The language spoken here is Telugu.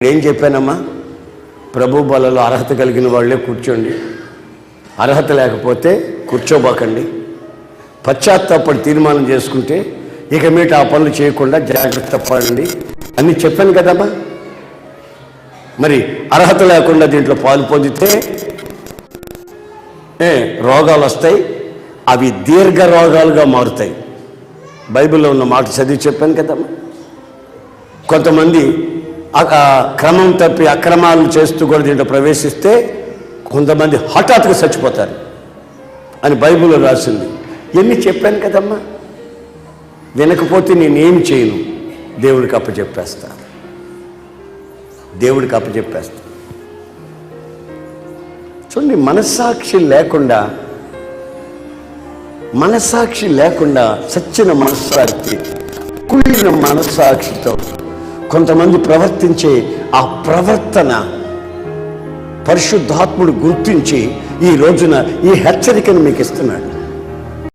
ఏం చెప్పానమ్మా? ప్రభు బలలో అర్హత కలిగిన వాళ్ళే కూర్చోండి, అర్హత లేకపోతే కూర్చోబోకండి. పశ్చాత్తాపడి తీర్మానం చేసుకుంటే ఇక మీట ఆ పనులు చేయకుండా జాగ్రత్త పడండి అని చెప్పాను కదమ్మా. మరి అర్హత లేకుండా దీంట్లో పాలు పొందితే రోగాలు వస్తాయి, అవి దీర్ఘ రోగాలుగా మారుతాయి. బైబిల్లో ఉన్న మాట చదివి చెప్పాను కదమ్మా. కొంతమంది క్రమం తప్పి అక్రమాలు చేస్తూ కూడా దీంట్లో ప్రవేశిస్తే కొంతమంది హఠాత్తుగా చచ్చిపోతారు అని బైబిల్లో రాసింది. ఎన్ని చెప్పాను కదమ్మా. వినకపోతే నేనేమి చేయను, దేవుడికి అప్పచెప్పేస్తా, దేవుడికి అప్పచెప్పేస్తా. చూడండి, మనస్సాక్షి లేకుండా సచ్చిన మనస్సాక్షి, కుళ్ళిన మనస్సాక్షితో కొంతమంది ప్రవర్తించే ఆ ప్రవర్తన పరిశుద్ధాత్ముడు గుర్తించి ఈ రోజున ఈ హెచ్చరికను మీకు ఇస్తున్నాడు.